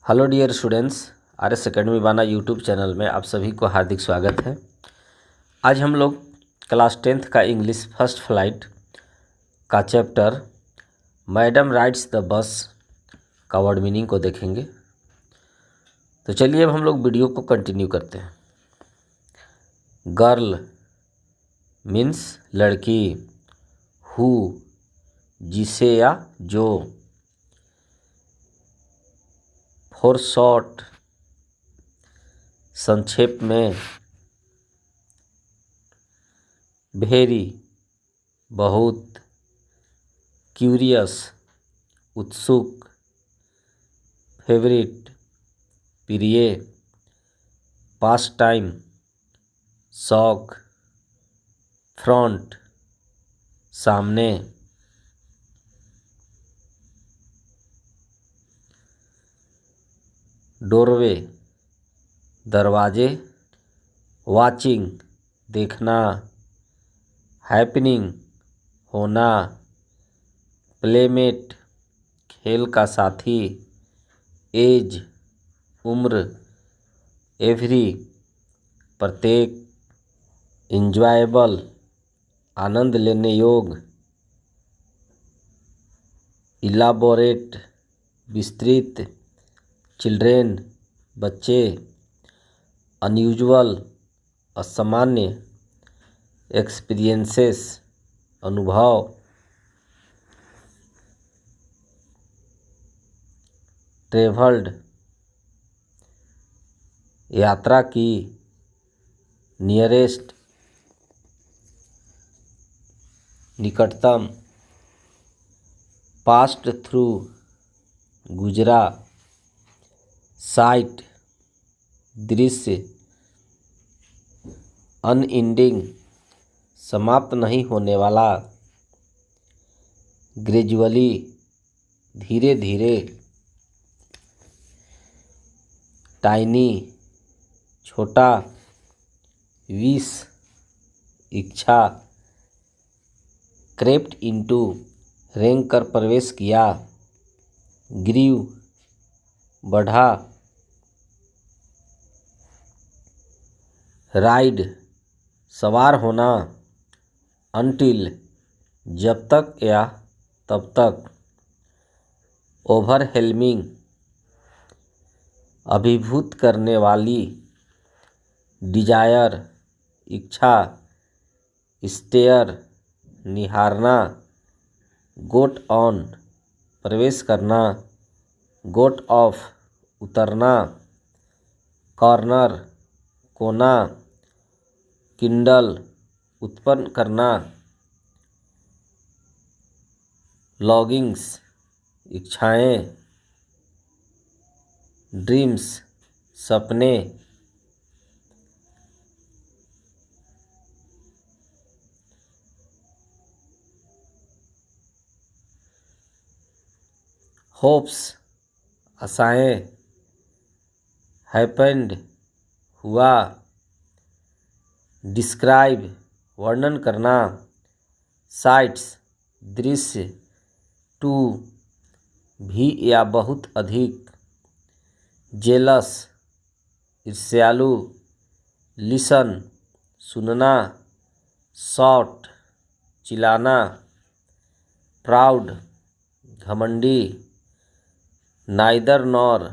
Hello dear students, R S academy बाना YouTube channel में आप सभी को हार्दिक स्वागत है। आज हम लोग क्लास 10th का इंग्लिश फर्स्ट फ्लाइट का chapter madam rides the bus का वर्ड मीनिंग को देखेंगे। तो चलिए अब हम लोग वीडियो को कंटिन्यू करते हैं। गर्ल मीन्स लड़की, हु जिसे या जो, फॉर शॉर्ट संक्षेप में, वेरी बहुत, क्यूरियस उत्सुक, फेवरेट प्रिय, पास्ट टाइम शौक, फ्रंट सामने, डोरवे दरवाजे, वाचिंग देखना, हैपनिंग होना, प्लेमेट खेल का साथी, एज उम्र, एवरी प्रत्येक, इंजॉयबल आनंद लेने योग्य, इलाबोरेट विस्तृत, चिल्ड्रेन बच्चे, अनयूजुअल असामान्य, एक्सपीरियंसेस अनुभव, ट्रेवल्ड यात्रा की, नियरेस्ट निकटतम, पास्ट थ्रू गुजरा, साइट दृश्य, अनएंडिंग समाप्त नहीं होने वाला, ग्रेजुअली धीरे धीरे, टाइनी छोटा, विश इच्छा, क्रेप्ट इनटू रेंग कर प्रवेश किया, ग्रीव बढ़ा, राइड सवार होना, अनटिल जब तक या तब तक, ओवरहेलमिंग अभिभूत करने वाली, डिजायर इच्छा, स्टेयर निहारना, गोट ऑन प्रवेश करना, गोट ऑफ उतरना, कॉर्नर कोना, किंडल उत्पन्न करना, लॉगिंग्स इच्छाएं, ड्रीम्स सपने, होप्स आशाएं, हैपेंड हुआ, डिस्क्राइब वर्णन करना, साइट्स दृश्य, टू भी या बहुत अधिक, जेलस ईर्ष्यालु, लिसन सुनना, शॉट चिल्लाना, प्राउड घमंडी, नाइदर नॉर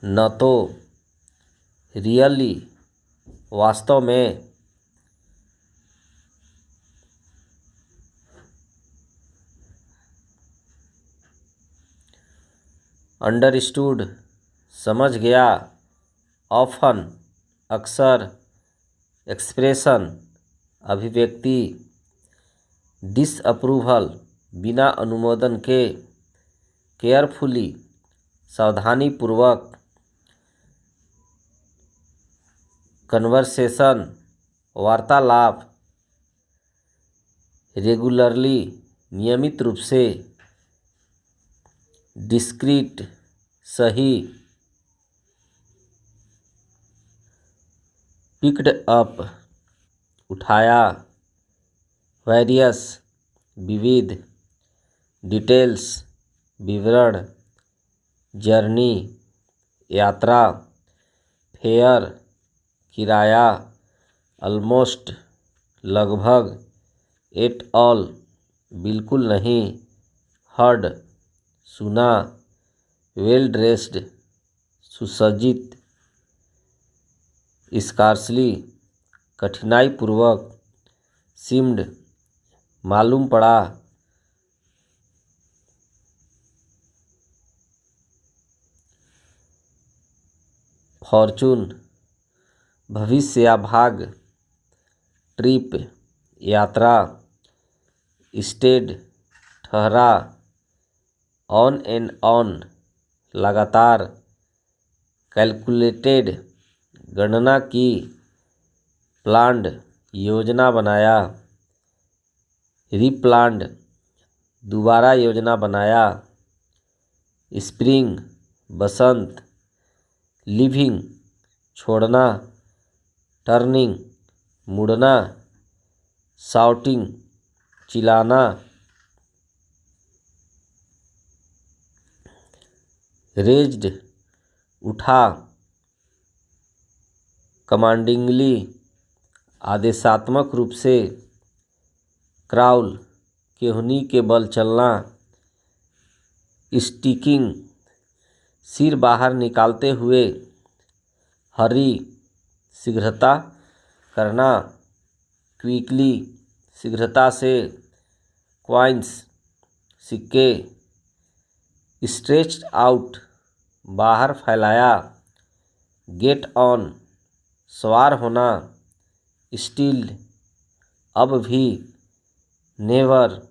न तो, रियली वास्तव में, अंडरस्टूड समझ गया, ऑफन अक्सर, एक्सप्रेशन अभिव्यक्ति, डिसअप्रूवल बिना अनुमोदन के, केयरफुली सावधानीपूर्वक, कन्वर्सेशन वार्तालाप, रेगुलरली नियमित रूप से, डिस्क्रीट सही, पिक्ड अप उठाया, वेरियस विविध, डिटेल्स विवरण, जर्नी यात्रा, फेयर किराया, ऑलमोस्ट लगभग, एट ऑल बिल्कुल नहीं, हर्ड सुना, वेल ड्रेस्ड सुसज्जित, स्कार्सली कठिनाई पूर्वक, सिम्ड मालूम पड़ा, फॉर्चून भविष्य या भाग, ट्रिप यात्रा, स्टेड ठहरा, ऑन एंड ऑन लगातार, कैलकुलेटेड गणना की, प्लान्ड योजना बनाया, रिप्लान्ड दोबारा योजना बनाया, स्प्रिंग बसंत, लिविंग छोड़ना, टर्निंग मुड़ना, शाउटिंग चिल्लाना, रेज्ड उठा, कमांडिंगली आदेशात्मक रूप से, क्राउल केहनी के बल चलना, स्टिकिंग सिर बाहर निकालते हुए, हरी शीघ्रता करना, क्विकली शीघ्रता से, क्वाइंस सिक्के, स्ट्रेच्ड आउट बाहर फैलाया, गेट ऑन सवार होना, स्टिल अब भी, नेवर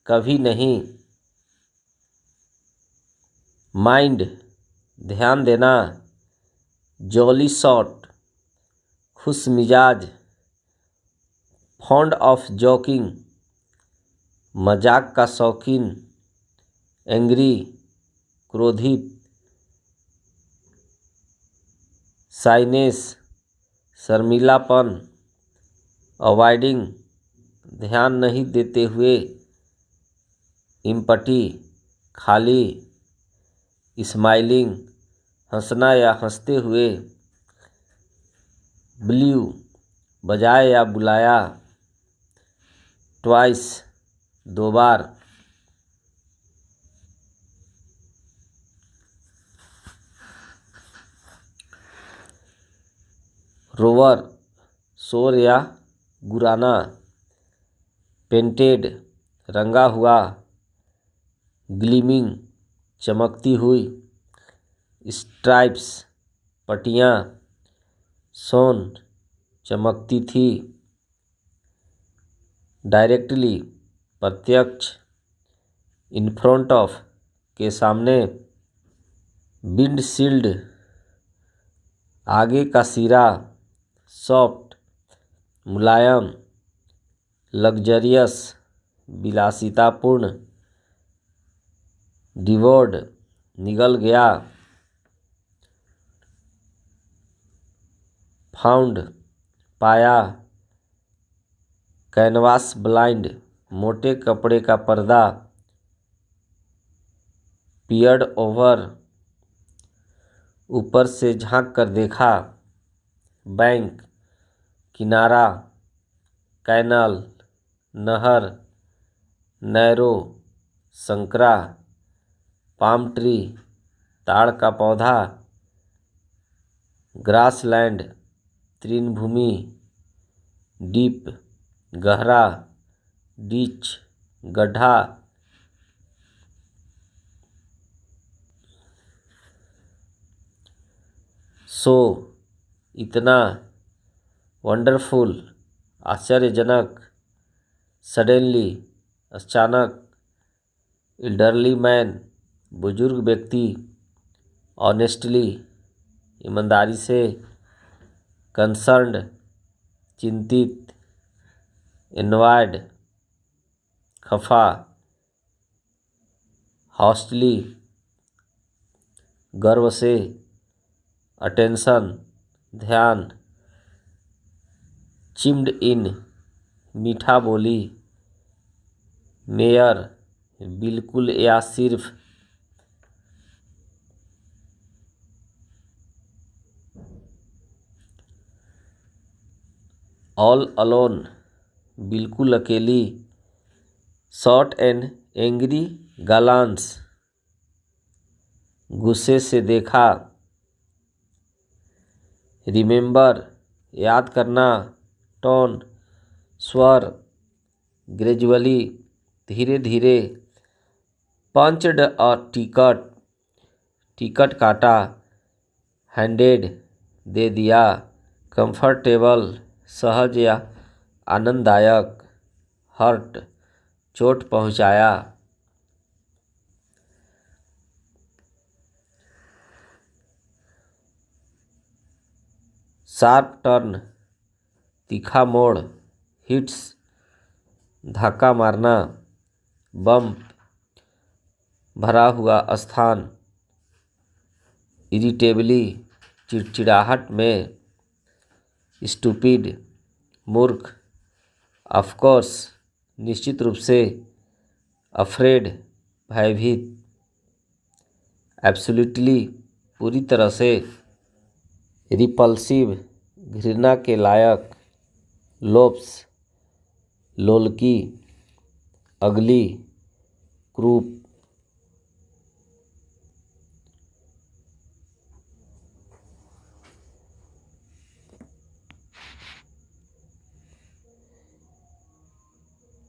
कभी नहीं, माइंड ध्यान देना, जॉली शॉट खुश मिजाज, फॉन्ड ऑफ जोकिंग मजाक का शौकीन, एंग्री क्रोधित, साइनेस शर्मीलापन, अवॉइडिंग ध्यान नहीं देते हुए, इम्पटी खाली, स्माइलिंग हंसना या हंसते हुए, ब्ल्यू बजाए या बुलाया, ट्वाइस दो बार, रोवर शोर या गुराना, पेंटेड रंगा हुआ, ग्लीमिंग चमकती हुई, स्ट्राइप्स पट्टियाँ, सोन चमकती थी, डायरेक्टली प्रत्यक्ष, इन फ्रंट ऑफ के सामने, विंडशील्ड आगे का सिरा, सॉफ्ट मुलायम, लग्जरियस विलासितापूर्ण, डिवोर्ड निगल गया, फाउंड पाया, कैनवास ब्लाइंड मोटे कपड़े का पर्दा, पियर्ड ओवर ऊपर से झांक कर देखा, बैंक किनारा, कैनल नहर, नैरो संकरा, पाम ट्री ताड़ का पौधा, ग्रासलैंड तृणभूमि, डीप गहरा, डीच गड्ढा, सो इतना, वंडरफुल आश्चर्यजनक, सडनली अचानक, एल्डरली मैन बुजुर्ग व्यक्ति, ऑनेस्टली ईमानदारी से, कंसर्न्ड चिंतित, इनवायड खफा, हॉस्टली गर्व से, अटेंशन ध्यान, चिम्ड इन मीठा बोली, मेयर बिल्कुल या सिर्फ, ऑल अलोन बिल्कुल अकेली, शॉर्ट एंड एंग्री गालांस गुस्से से देखा, रिमेंबर याद करना, टोन स्वर, ग्रेजुअली धीरे धीरे, पंच्ड अ टिकट टिकट काटा, हैंडेड दे दिया, कंफर्टेबल सहज या आनंददायक, हर्ट चोट पहुंचाया। शार्प टर्न तीखा मोड़, हिट्स धक्का मारना, बम्प भरा हुआ स्थान, इरिटेबली चिड़चिड़ाहट में, स्टूपिड मूर्ख, ऑफकोर्स निश्चित रूप से, अफ्रेड भयभीत, एब्सोल्युटली पूरी तरह से, रिपल्सिव घृणा के लायक, लोप्स लोलकी, अगली, क्रूप।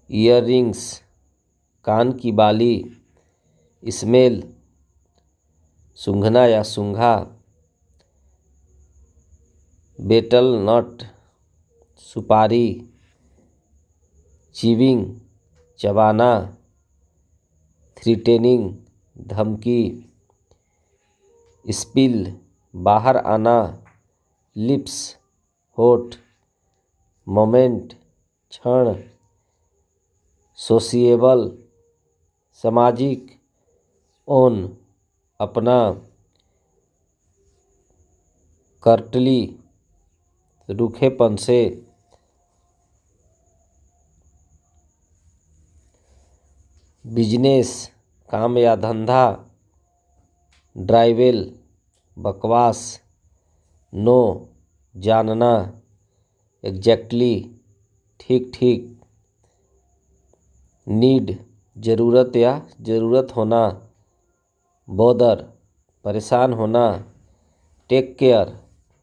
ईयररिंग्स कान की बाली, स्मेल सूंघना या सूंघा, बेटल नट सुपारी, चीविंग चबाना, थ्रीटेनिंग धमकी, स्पिल बाहर आना, लिप्स होठ, मोमेंट क्षण, सोशिएबल सामाजिक, ओन अपना, कर्टली रूखेपन से, बिजनेस काम या धंधा, ड्राइवेल बकवास, नो जानना, एग्जैक्टली ठीक ठीक, नीड ज़रूरत या ज़रूरत होना, बॉदर परेशान होना, टेक केयर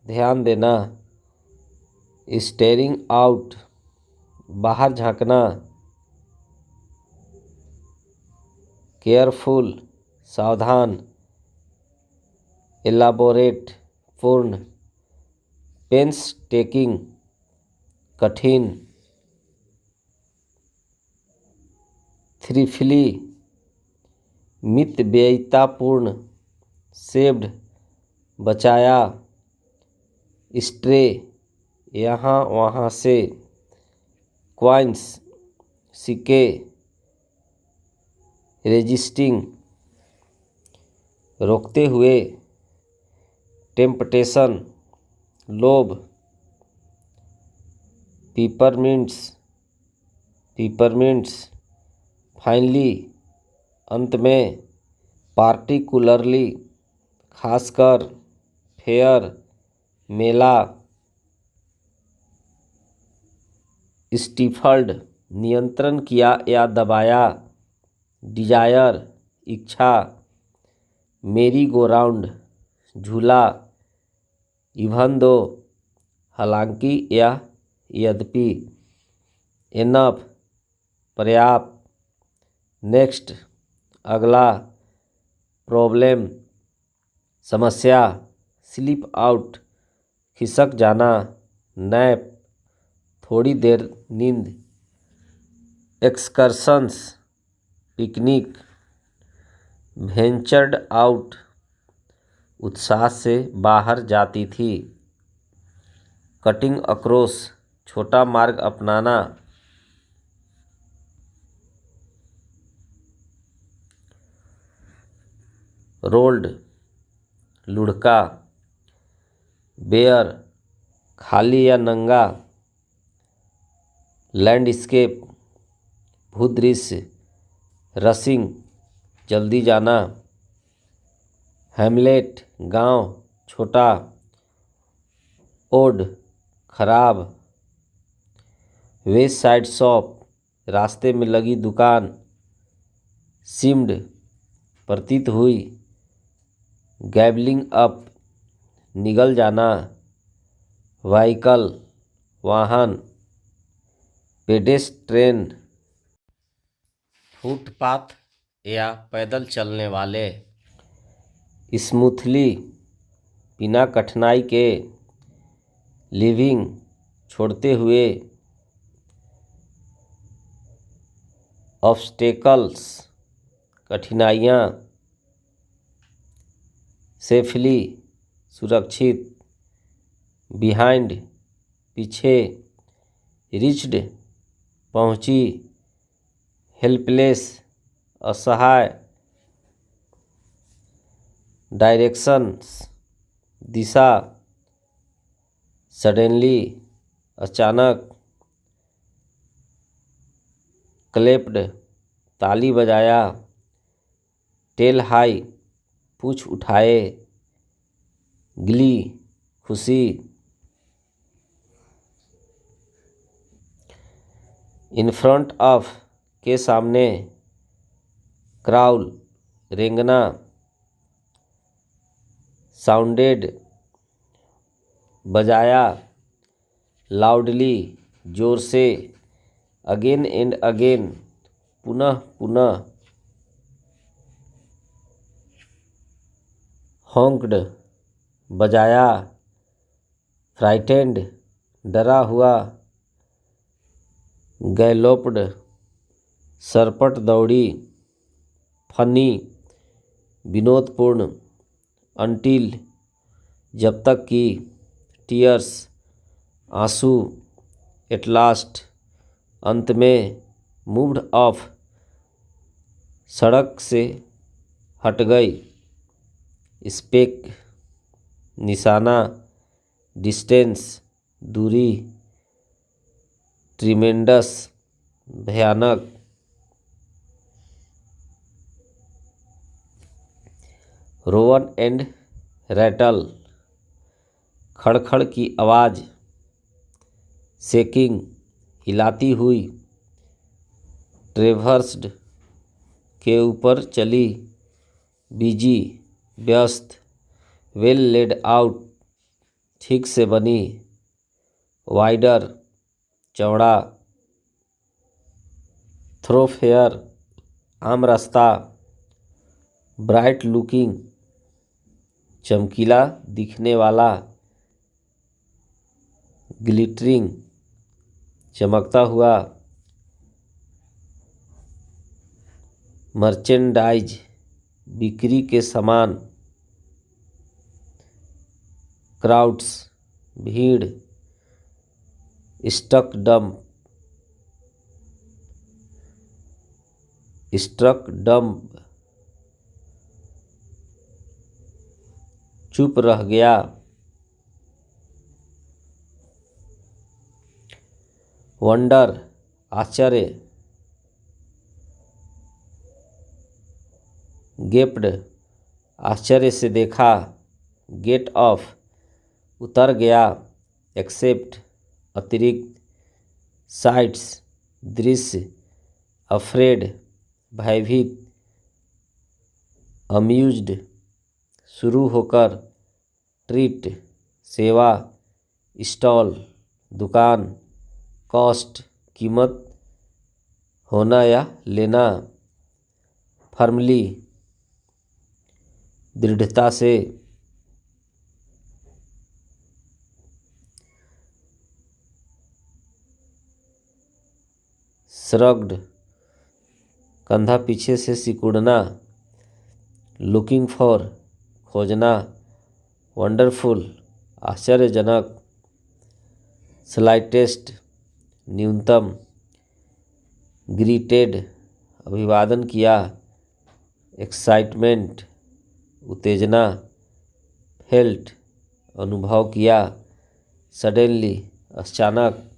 ध्यान देना, स्टेरिंग आउट बाहर झांकना, केयरफुल सावधान, एलाबोरेट पूर्ण, पेंसटेकिंग कठिन, थ्रिफली मितव्ययितापूर्ण, सेव्ड बचाया, स्ट्रे यहाँ वहाँ से, क्वाइंस सिक्के, रेजिस्टिंग रोकते हुए, टेम्पटेशन लोभ, पीपरमिंट्स फाइनली अंत में, पार्टिकुलरली खासकर, फेयर मेला, स्टिफल्ड नियंत्रण किया या दबाया, डिजायर इच्छा, मेरी गो राउंड झूला, इवन दो हालांकि या यद्यपि, एनफ पर्याप्त, नेक्स्ट अगला, प्रॉब्लम समस्या, स्लिप आउट खिसक जाना, नैप थोड़ी देर नींद, एक्सकर्शंस पिकनिक, वेंचर्ड आउट उत्साह से बाहर जाती थी, कटिंग अक्रॉस छोटा मार्ग अपनाना, रोल्ड लुढ़का, बेयर खाली या नंगा, लैंडस्केप भूदृश्य, रसिंग जल्दी जाना, हैमलेट गांव, छोटा, ओड खराब, वेस्ट साइड शॉप, रास्ते में लगी दुकान। सीम्ड, प्रतीत हुई। गैबलिंग अप, निगल जाना। व्हीकल, वाहन। पेडेस्ट्रेन, फुटपाथ या पैदल चलने वाले। स्मूथली, बिना कठिनाई के। लिविंग, छोड़ते हुए। ऑब्स्टेकल्स, कठिनाइयाँ। सेफली, सुरक्षित। बिहाइंड, पीछे। रिच्ड, पहुँची। हेल्पलेस, असहाय। डायरेक्शंस, दिशा। सडनली, अचानक। क्लेप्ड, ताली बजाया। टेल हाई, पूछ उठाए। ग्ली, खुशी। इन फ्रंट ऑफ, के सामने। क्राउल, रेंगना। साउंडेड, बजाया। लाउडली, जोर से। अगेन एंड अगेन, पुनः पुनः। हॉन्क्ड, बजाया। फ्राइटेंड, डरा हुआ। गैलोप्ड, सरपट दौड़ी। फनी, विनोदपूर्ण। अंटिल, जब तक कि। टीयर्स, आंसू। एट लास्ट, अंत में। मूव्ड ऑफ, सड़क से हट गई। स्पेक, निशाना। डिस्टेंस, दूरी। ट्रिमेंडस, भयानक। रोवन एंड रैटल, खड़खड़ की आवाज़। शेकिंग, हिलाती हुई। ट्रेवर्स्ड, के ऊपर चली। बिजी, व्यस्त। वेल लेड आउट, ठीक से बनी। वाइडर, चौड़ा। थ्रोफेयर, आम रास्ता। ब्राइट लुकिंग, चमकीला दिखने वाला। ग्लिटरिंग, चमकता हुआ। मर्चेंडाइज, बिक्री के सामान। क्राउड्स, भीड़। स्टक डंप, स्ट्रक डंप, चुप रह गया। वंडर, आश्चर्य। गेप्ड, आश्चर्य से देखा। गेट ऑफ, उतर गया। एक्सेप्ट, अतिरिक्त। साइट्स, दृश्य। अफ्रेड, भयभीत। अम्यूज्ड, शुरू होकर। ट्रीट, सेवा। स्टॉल, दुकान। कॉस्ट, कीमत। होना या लेना। फर्मली, दृढ़ता से। श्रग्ड, कंधा पीछे से सिकुड़ना। लुकिंग फॉर, खोजना। वंडरफुल, आश्चर्यजनक। स्लाइटेस्ट, न्यूनतम। ग्रीटेड, अभिवादन किया। एक्साइटमेंट, उत्तेजना। फेल्ट, अनुभव किया। सडनली, अचानक।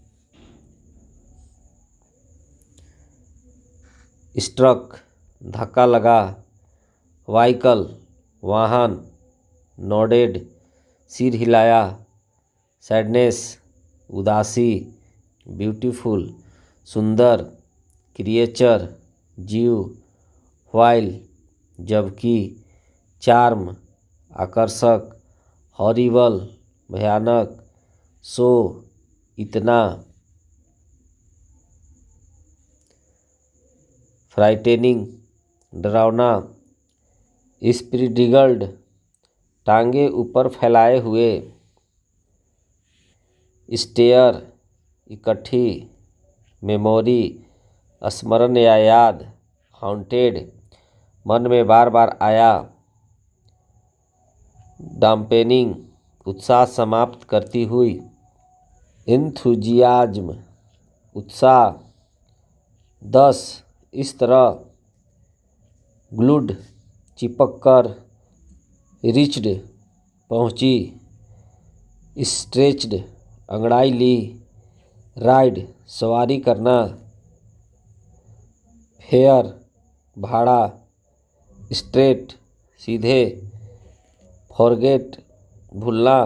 स्ट्रक, धक्का लगा। व्हीकल, वाहन। नोडेड, सिर हिलाया। सैडनेस, उदासी। ब्यूटीफुल सुंदर, क्रिएचर जीव, व्हाइल जबकि, चार्म आकर्षक, हॉरिबल भयानक, सो इतना, फ्राइटेनिंग डरावना, स्प्रीडिगल्ड टांगे ऊपर फैलाए हुए, स्टेयर इकट्ठी, मेमोरी स्मरण या याद, हॉन्टेड मन में बार बार आया, डैम्पेनिंग उत्साह समाप्त करती हुई, एंथुजियाज्म उत्साह, 10 इस तरह, ग्लूड चिपक कर, रिच्ड पहुँची, स्ट्रेच्ड अंगड़ाई ली, राइड सवारी करना, फेयर भाड़ा, स्ट्रेट सीधे, फॉरगेट भूलना,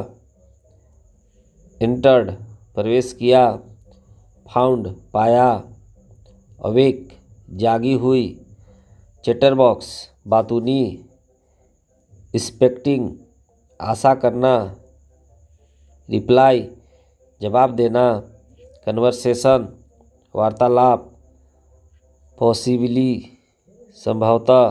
एंटर्ड प्रवेश किया, फाउंड पाया, अवेक जागी हुई, चैटरबॉक्स बातूनी, एक्सपेक्टिंग आशा करना, रिप्लाई जवाब देना, कन्वर्सेशन वार्तालाप, पॉसिबली संभवतः,